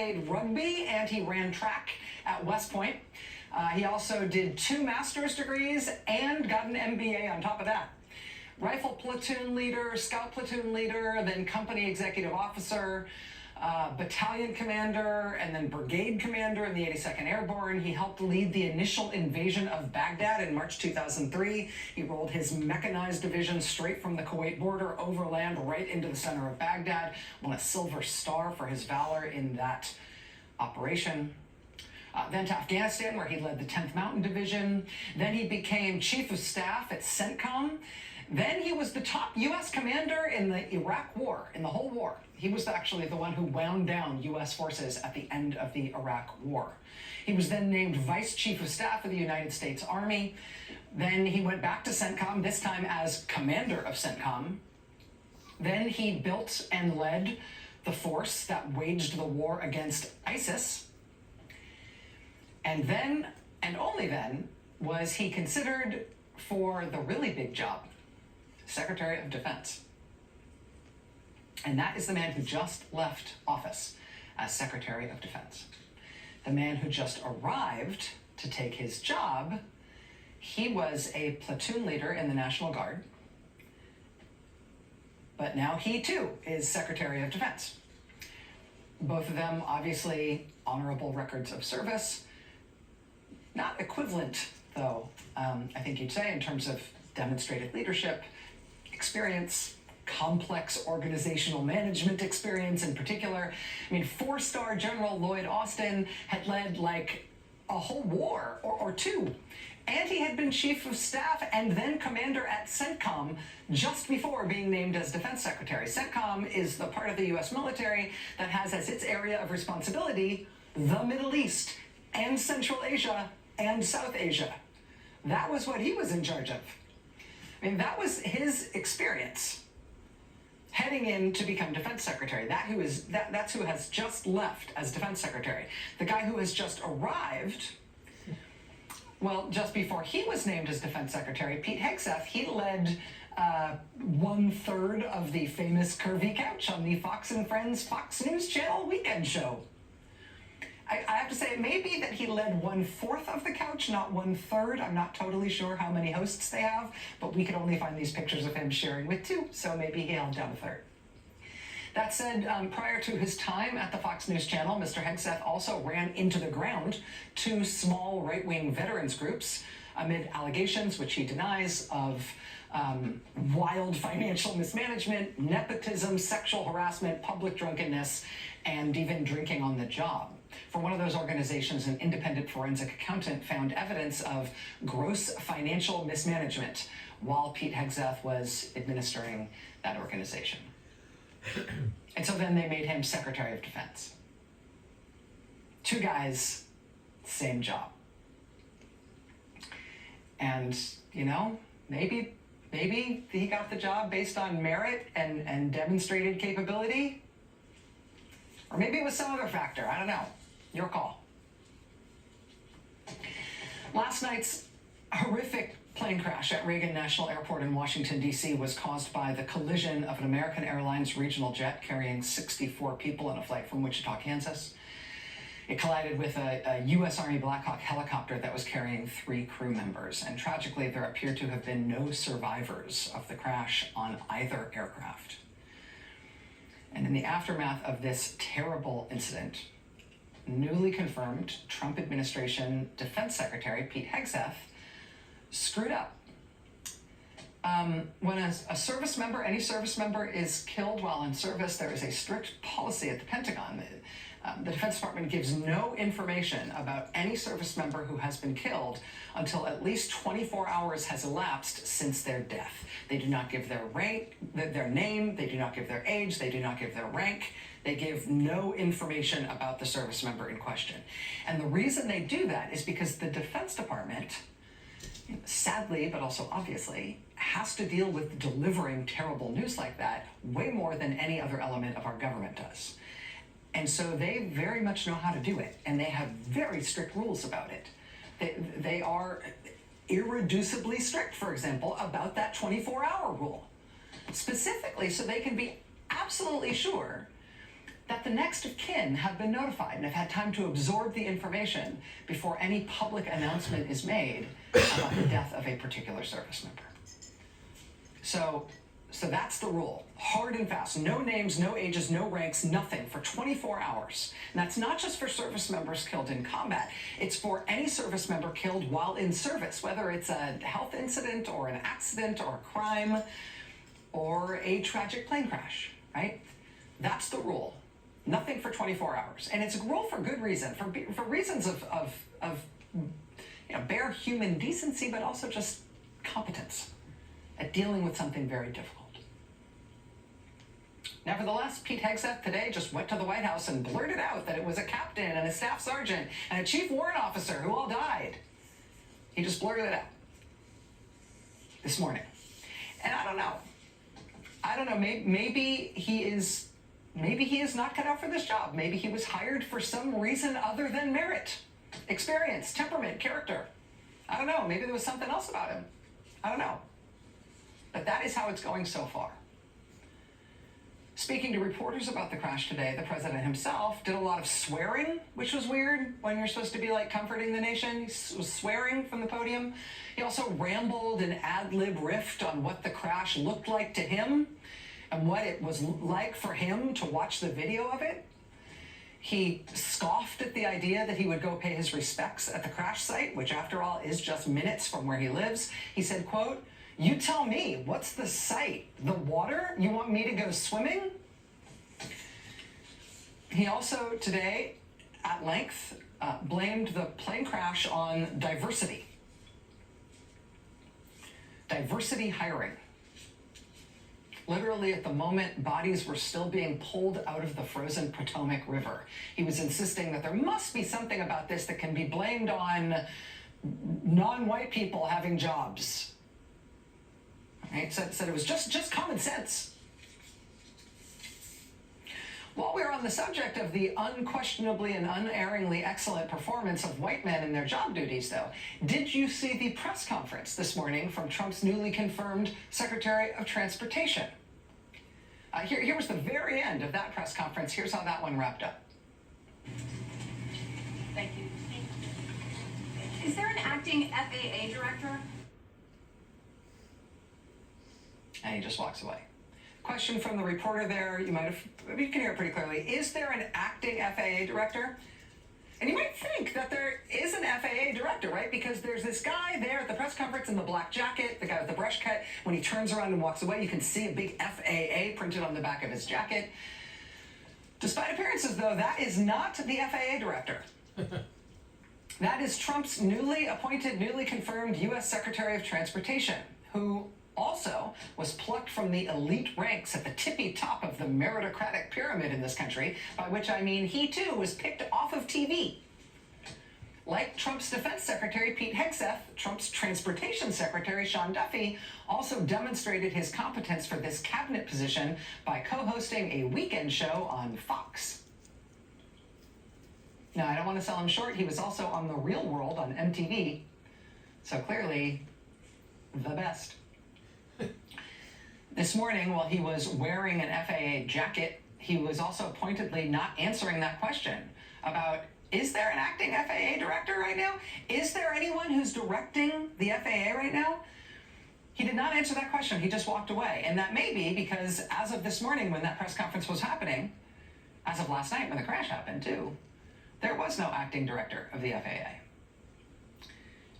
played rugby and he ran track at West Point. He also did 2 master's degrees and got an MBA on top of that. Rifle platoon leader, scout platoon leader, then company executive officer, battalion commander, and then brigade commander in the 82nd Airborne. He helped lead the initial invasion of Baghdad in March 2003. He rolled his mechanized division straight from the Kuwait border overland right into the center of Baghdad, won a Silver Star for his valor in that operation. Then to Afghanistan, where he led the 10th Mountain Division. Then he became chief of staff at CENTCOM. Then he was the top U.S. commander in the Iraq War, in the whole war. He was actually the one who wound down U.S. forces at the end of the Iraq War. He was then named Vice Chief of Staff of the United States Army. Then he went back to CENTCOM, this time as commander of CENTCOM. Then he built and led the force that waged the war against ISIS. And then, and only then, was he considered for the really big job, Secretary of Defense. And that is the man who just left office as Secretary of Defense. The man who just arrived to take his job, he was a platoon leader in the National Guard, but now he too is Secretary of Defense. Both of them obviously honorable records of service, not equivalent though, I think you'd say, in terms of demonstrated leadership, experience, complex organizational management experience in particular. I mean, 4-star General Lloyd Austin had led like a whole war or 2. And he had been chief of staff and then commander at CENTCOM just before being named as defense secretary. CENTCOM is the part of the U.S. military that has as its area of responsibility the Middle East and Central Asia and South Asia. That was what he was in charge of. I mean, that was his experience heading in to become defense secretary. That's who has just left as defense secretary. The guy who has just arrived, well, just before he was named as defense secretary, Pete Hegseth, he led 1/3 of the famous Curvy Couch on the Fox and Friends Fox News Channel weekend show. I have to say, it may be that he led 1/4 of the couch, not 1/3. I'm not totally sure how many hosts they have, but we could only find these pictures of him sharing with 2, so maybe he held down 1/3. That said, prior to his time at the Fox News Channel, Mr. Hegseth also ran into the ground 2 small right-wing veterans groups amid allegations, which he denies, of wild financial mismanagement, nepotism, sexual harassment, public drunkenness, and even drinking on the job. For one of those organizations, an independent forensic accountant found evidence of gross financial mismanagement while Pete Hegseth was administering that organization. And so then they made him Secretary of Defense. 2 guys, same job. And, you know, maybe he got the job based on merit and demonstrated capability. Or maybe it was some other factor. I don't know. Your call. Last night's horrific plane crash at Reagan National Airport in Washington, D.C. was caused by the collision of an American Airlines regional jet carrying 64 people on a flight from Wichita, Kansas. It collided with a U.S. Army Black Hawk helicopter that was carrying 3 crew members. And tragically, there appear to have been no survivors of the crash on either aircraft. And in the aftermath of this terrible incident, newly confirmed Trump administration Defense Secretary Pete Hegseth screwed up. When a service member, any service member, is killed while in service, there is a strict policy at the Pentagon. The Defense Department gives no information about any service member who has been killed until at least 24 hours has elapsed since their death. They do not give their name, they do not give their age, they do not give their rank. They give no information about the service member in question. And the reason they do that is because the Defense Department, sadly, but also obviously, has to deal with delivering terrible news like that way more than any other element of our government does. And so they very much know how to do it, and they have very strict rules about it. They are irreducibly strict, for example, about that 24-hour rule, specifically so they can be absolutely sure that the next of kin have been notified and have had time to absorb the information before any public announcement is made about the death of a particular service member. So that's the rule, hard and fast. No names, no ages, no ranks, nothing for 24 hours. And that's not just for service members killed in combat. It's for any service member killed while in service, whether it's a health incident or an accident or a crime or a tragic plane crash, right? That's the rule. Nothing for 24 hours. And it's a rule for good reason, for reasons of bare human decency, but also just competence at dealing with something very difficult. Nevertheless, Pete Hegseth today just went to the White House and blurted out that it was a captain and a staff sergeant and a chief warrant officer who all died. He just blurted it out this morning. And I don't know, maybe he is not cut out for this job. Maybe he was hired for some reason other than merit, experience, temperament, character. I don't know, maybe there was something else about him. I don't know. But that is how it's going so far. Speaking to reporters about the crash today, the president himself did a lot of swearing, which was weird when you're supposed to be like comforting the nation. He was swearing from the podium. He also rambled and ad-lib riffed on what the crash looked like to him and what it was like for him to watch the video of it. He scoffed at the idea that he would go pay his respects at the crash site, which after all is just minutes from where he lives. He said, quote, "You tell me, what's the site? The water? You want me to go swimming?" He also today, at length, blamed the plane crash on diversity. Diversity hiring. Literally at the moment, bodies were still being pulled out of the frozen Potomac River. He was insisting that there must be something about this that can be blamed on non-white people having jobs. Right? Said it was just common sense. While we're on the subject of the unquestionably and unerringly excellent performance of white men in their job duties, though, did you see the press conference this morning from Trump's newly confirmed Secretary of Transportation? Here was the very end of that press conference. Here's how that one wrapped up. Thank you. Is there an acting FAA director? And he just walks away. Question from the reporter there, you can hear it pretty clearly. Is there an acting FAA director? And you might think that there is an FAA director, right? Because there's this guy there at the press conference in the black jacket, the guy with the brush cut. When he turns around and walks away, you can see a big FAA printed on the back of his jacket. Despite appearances, though, that is not the FAA director. That is Trump's newly appointed, newly confirmed U.S. Secretary of Transportation, who also was plucked from the elite ranks at the tippy top of the meritocratic pyramid in this country, by which I mean he too was picked off of TV. Like Trump's defense secretary, Pete Hegseth, Trump's transportation secretary, Sean Duffy, also demonstrated his competence for this cabinet position by co-hosting a weekend show on Fox. Now, I don't want to sell him short. He was also on The Real World on MTV. So clearly, the best. This morning, while he was wearing an FAA jacket, he was also pointedly not answering that question about, is there an acting FAA director right now? Is there anyone who's directing the FAA right now? He did not answer that question. He just walked away. And that may be because as of this morning when that press conference was happening, as of last night when the crash happened too, there was no acting director of the FAA.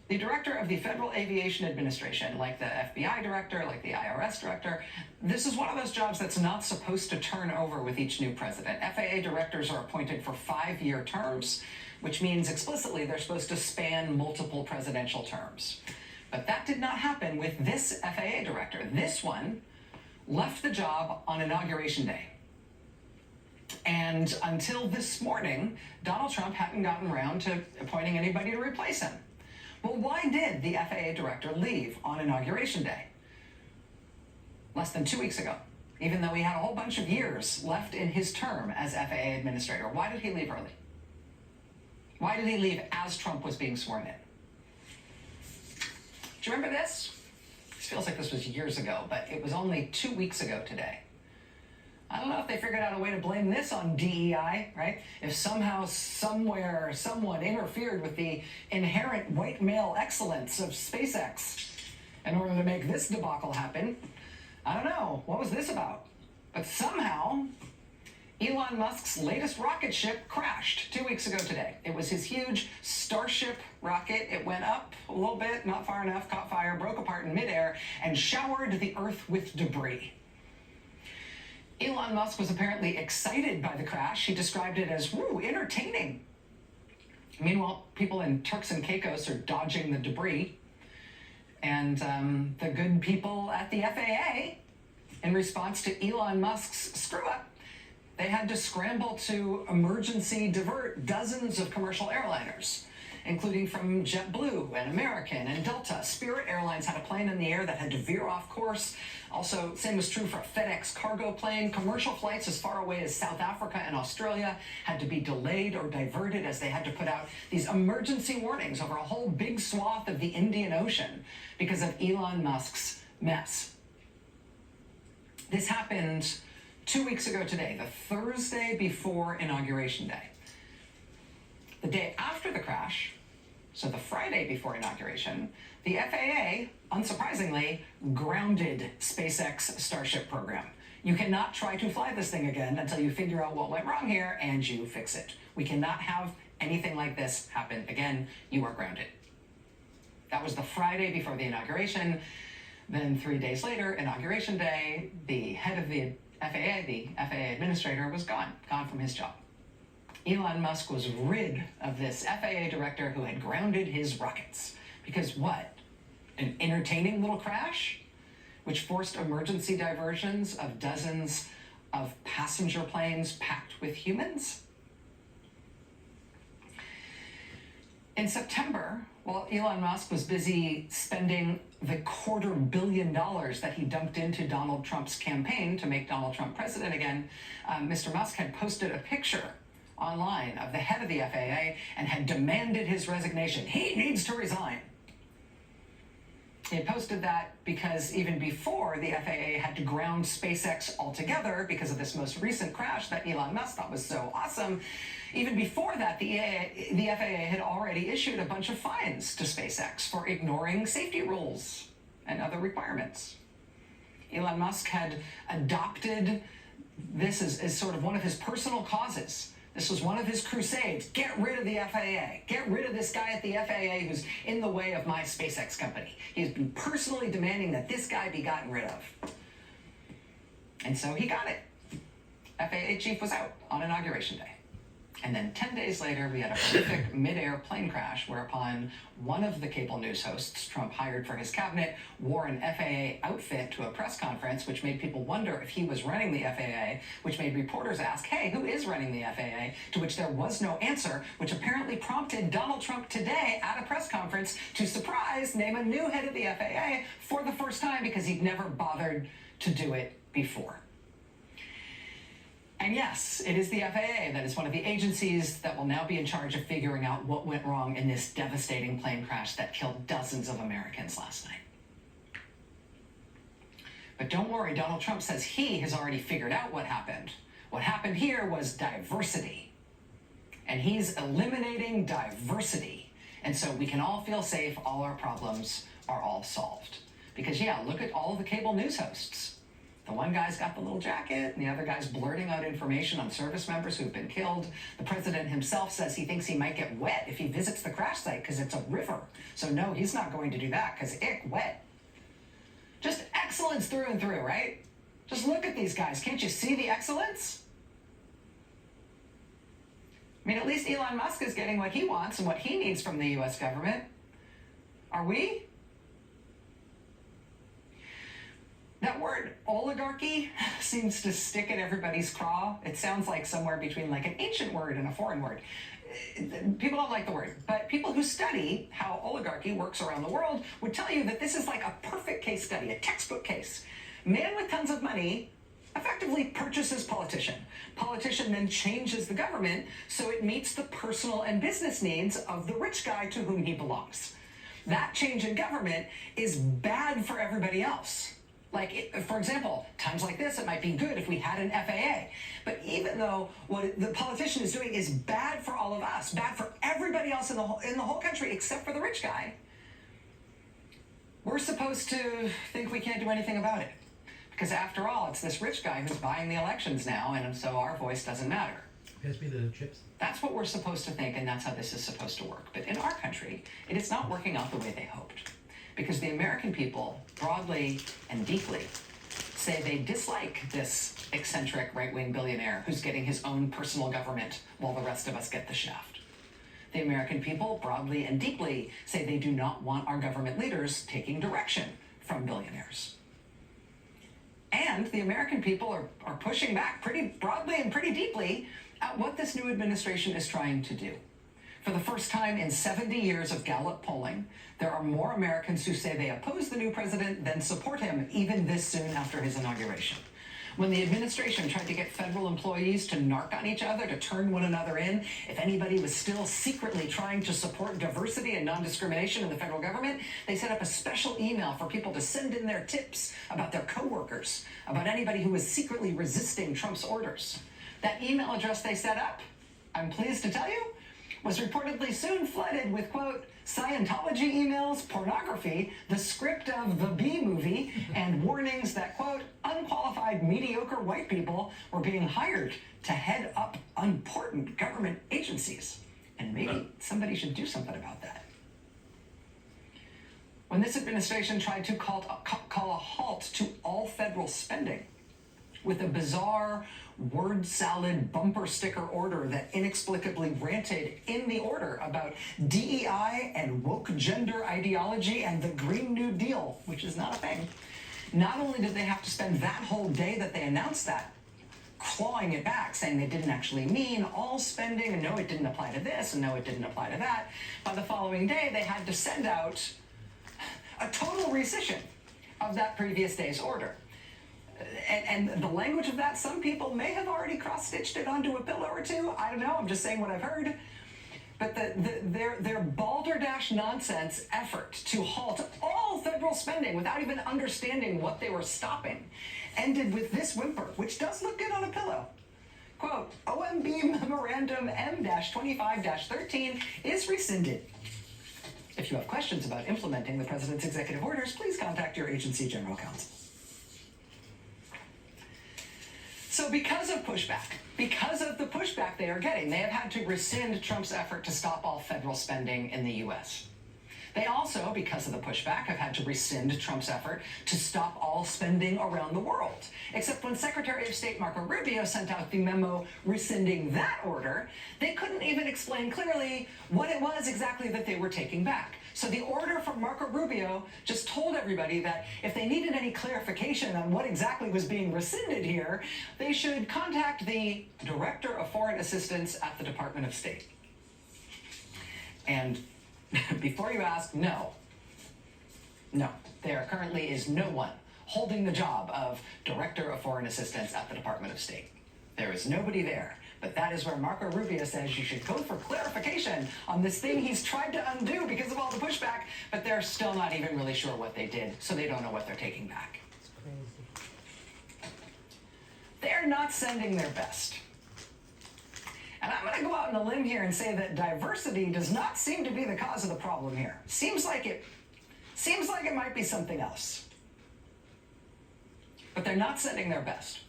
The director of the Federal Aviation Administration, like the FBI director, like the IRS director, this is one of those jobs that's not supposed to turn over with each new president. FAA directors are appointed for 5-year terms, which means explicitly they're supposed to span multiple presidential terms. But that did not happen with this FAA director. This one left the job on Inauguration Day. And until this morning, Donald Trump hadn't gotten around to appointing anybody to replace him. Well, why did the FAA director leave on Inauguration Day? Less than 2 weeks ago, even though he had a whole bunch of years left in his term as FAA administrator. Why did he leave early? Why did he leave as Trump was being sworn in? Do you remember this? This feels like this was years ago, but it was only 2 weeks ago today I don't know if they figured out a way to blame this on DEI, right? If somehow, somewhere, someone interfered with the inherent white male excellence of SpaceX in order to make this debacle happen. I don't know. What was this about? But somehow, Elon Musk's latest rocket ship crashed 2 weeks ago today. It was his huge Starship rocket. It went up a little bit, not far enough, caught fire, broke apart in midair, and showered the Earth with debris. Elon Musk was apparently excited by the crash. He described it as, woo, entertaining. Meanwhile, people in Turks and Caicos are dodging the debris. And the good people at the FAA, in response to Elon Musk's screw-up, they had to scramble to emergency divert dozens of commercial airliners, including from JetBlue and American and Delta. Spirit Airlines had a plane in the air that had to veer off course. Also, same was true for a FedEx cargo plane. Commercial flights as far away as South Africa and Australia had to be delayed or diverted as they had to put out these emergency warnings over a whole big swath of the Indian Ocean because of Elon Musk's mess. This happened 2 weeks ago today, the Thursday before Inauguration Day. The day after the crash, so the Friday before inauguration, the FAA, unsurprisingly, grounded SpaceX Starship program. You cannot try to fly this thing again until you figure out what went wrong here and you fix it. We cannot have anything like this happen again. You are grounded. That was the Friday before the inauguration. Then 3 days later, Inauguration Day, the head of the FAA administrator, was gone from his job. Elon Musk was rid of this FAA director who had grounded his rockets. Because what? An entertaining little crash? Which forced emergency diversions of dozens of passenger planes packed with humans? In September, while Elon Musk was busy spending the $250 million that he dumped into Donald Trump's campaign to make Donald Trump president again, Mr. Musk had posted a picture online of the head of the FAA and had demanded his resignation. He needs to resign. He posted that because even before the FAA had to ground SpaceX altogether because of this most recent crash that Elon Musk thought was so awesome, even before that, the FAA had already issued a bunch of fines to SpaceX for ignoring safety rules and other requirements. Elon Musk had adopted this as sort of one of his personal causes. This was one of his crusades. Get rid of the FAA. Get rid of this guy at the FAA who's in the way of my SpaceX company. He's been personally demanding that this guy be gotten rid of. And so he got it. FAA chief was out on Inauguration Day. And then 10 days later, we had a horrific mid-air plane crash whereupon one of the cable news hosts Trump hired for his cabinet wore an FAA outfit to a press conference, which made people wonder if he was running the FAA, which made reporters ask, hey, who is running the FAA? To which there was no answer, which apparently prompted Donald Trump today at a press conference to, surprise, name a new head of the FAA for the first time because he'd never bothered to do it before. And yes, it is the FAA that is one of the agencies that will now be in charge of figuring out what went wrong in this devastating plane crash that killed dozens of Americans last night. But don't worry, Donald Trump says he has already figured out what happened. What happened here was diversity. And he's eliminating diversity. And so we can all feel safe, all our problems are all solved. Because yeah, look at all the cable news hosts. The one guy's got the little jacket, and the other guy's blurting out information on service members who've been killed. The president himself says he thinks he might get wet if he visits the crash site because it's a river. So no, he's not going to do that because wet. Just excellence through and through, right? Just look at these guys. Can't you see the excellence? I mean, at least Elon Musk is getting what he wants and what he needs from the U.S. government. Are we? That word oligarchy seems to stick in everybody's craw. It sounds like somewhere between like an ancient word and a foreign word. People don't like the word, but people who study how oligarchy works around the world would tell you that this is like a perfect case study, a textbook case. Man with tons of money effectively purchases politician. Politician then changes the government so it meets the personal and business needs of the rich guy to whom he belongs. That change in government is bad for everybody else. For example, times like this, it might be good if we had an FAA. But even though what the politician is doing is bad for all of us, bad for everybody else in the whole country except for the rich guy, we're supposed to think we can't do anything about it. Because after all, it's this rich guy who's buying the elections now, and so our voice doesn't matter. Pass me the chips. That's what we're supposed to think, and that's how this is supposed to work. But in our country, it is not working out the way they hoped. Because the American people, broadly and deeply, say they dislike this eccentric right-wing billionaire who's getting his own personal government while the rest of us get the shaft. The American people, broadly and deeply, say they do not want our government leaders taking direction from billionaires. And the American people are pushing back pretty broadly and pretty deeply at what this new administration is trying to do. For the first time in 70 years of Gallup polling, there are more Americans who say they oppose the new president than support him, even this soon after his inauguration. When the administration tried to get federal employees to narc on each other, to turn one another in, if anybody was still secretly trying to support diversity and non-discrimination in the federal government, they set up a special email for people to send in their tips about their coworkers, about anybody who was secretly resisting Trump's orders. That email address they set up, I'm pleased to tell you, was reportedly soon flooded with, quote, Scientology emails, pornography, the script of the Bee Movie, and warnings that, quote, unqualified, mediocre white people were being hired to head up important government agencies. And maybe somebody should do something about that. When this administration tried to call a halt to all federal spending with a bizarre word salad bumper sticker order that inexplicably ranted in the order about DEI and woke gender ideology and the Green New Deal, which is not a thing. Not only did they have to spend that whole day that they announced that clawing it back, saying they didn't actually mean all spending, and no, it didn't apply to this, and no, it didn't apply to that. By the following day, they had to send out a total rescission of that previous day's order. And the language of that, some people may have already cross-stitched it onto a pillow or two. I don't know, I'm just saying what I've heard. But their balderdash nonsense effort to halt all federal spending without even understanding what they were stopping ended with this whimper, which does look good on a pillow. Quote, OMB Memorandum M-25-13 is rescinded. If you have questions about implementing the president's executive orders, please contact your agency general counsel. So because of the pushback they are getting, they have had to rescind Trump's effort to stop all federal spending in the U.S. They also, because of the pushback, have had to rescind Trump's effort to stop all spending around the world. Except when Secretary of State Marco Rubio sent out the memo rescinding that order, they couldn't even explain clearly what it was exactly that they were taking back. So the order from Marco Rubio just told everybody that if they needed any clarification on what exactly was being rescinded here, they should contact the Director of Foreign Assistance at the Department of State. And before you ask, no, there currently is no one holding the job of Director of Foreign Assistance at the Department of State. There is nobody there. But that is where Marco Rubio says you should go for clarification on this thing he's tried to undo because of all the pushback, but they're still not even really sure what they did, so they don't know what they're taking back. It's crazy. They're not sending their best. And I'm going to go out on a limb here and say that diversity does not seem to be the cause of the problem here. Seems like it might be something else. But they're not sending their best.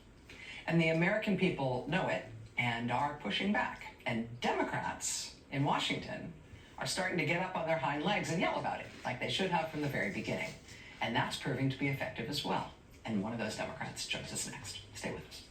And the American people know it and are pushing back. And Democrats in Washington are starting to get up on their hind legs and yell about it, like they should have from the very beginning. And that's proving to be effective as well. And one of those Democrats joins us next. Stay with us.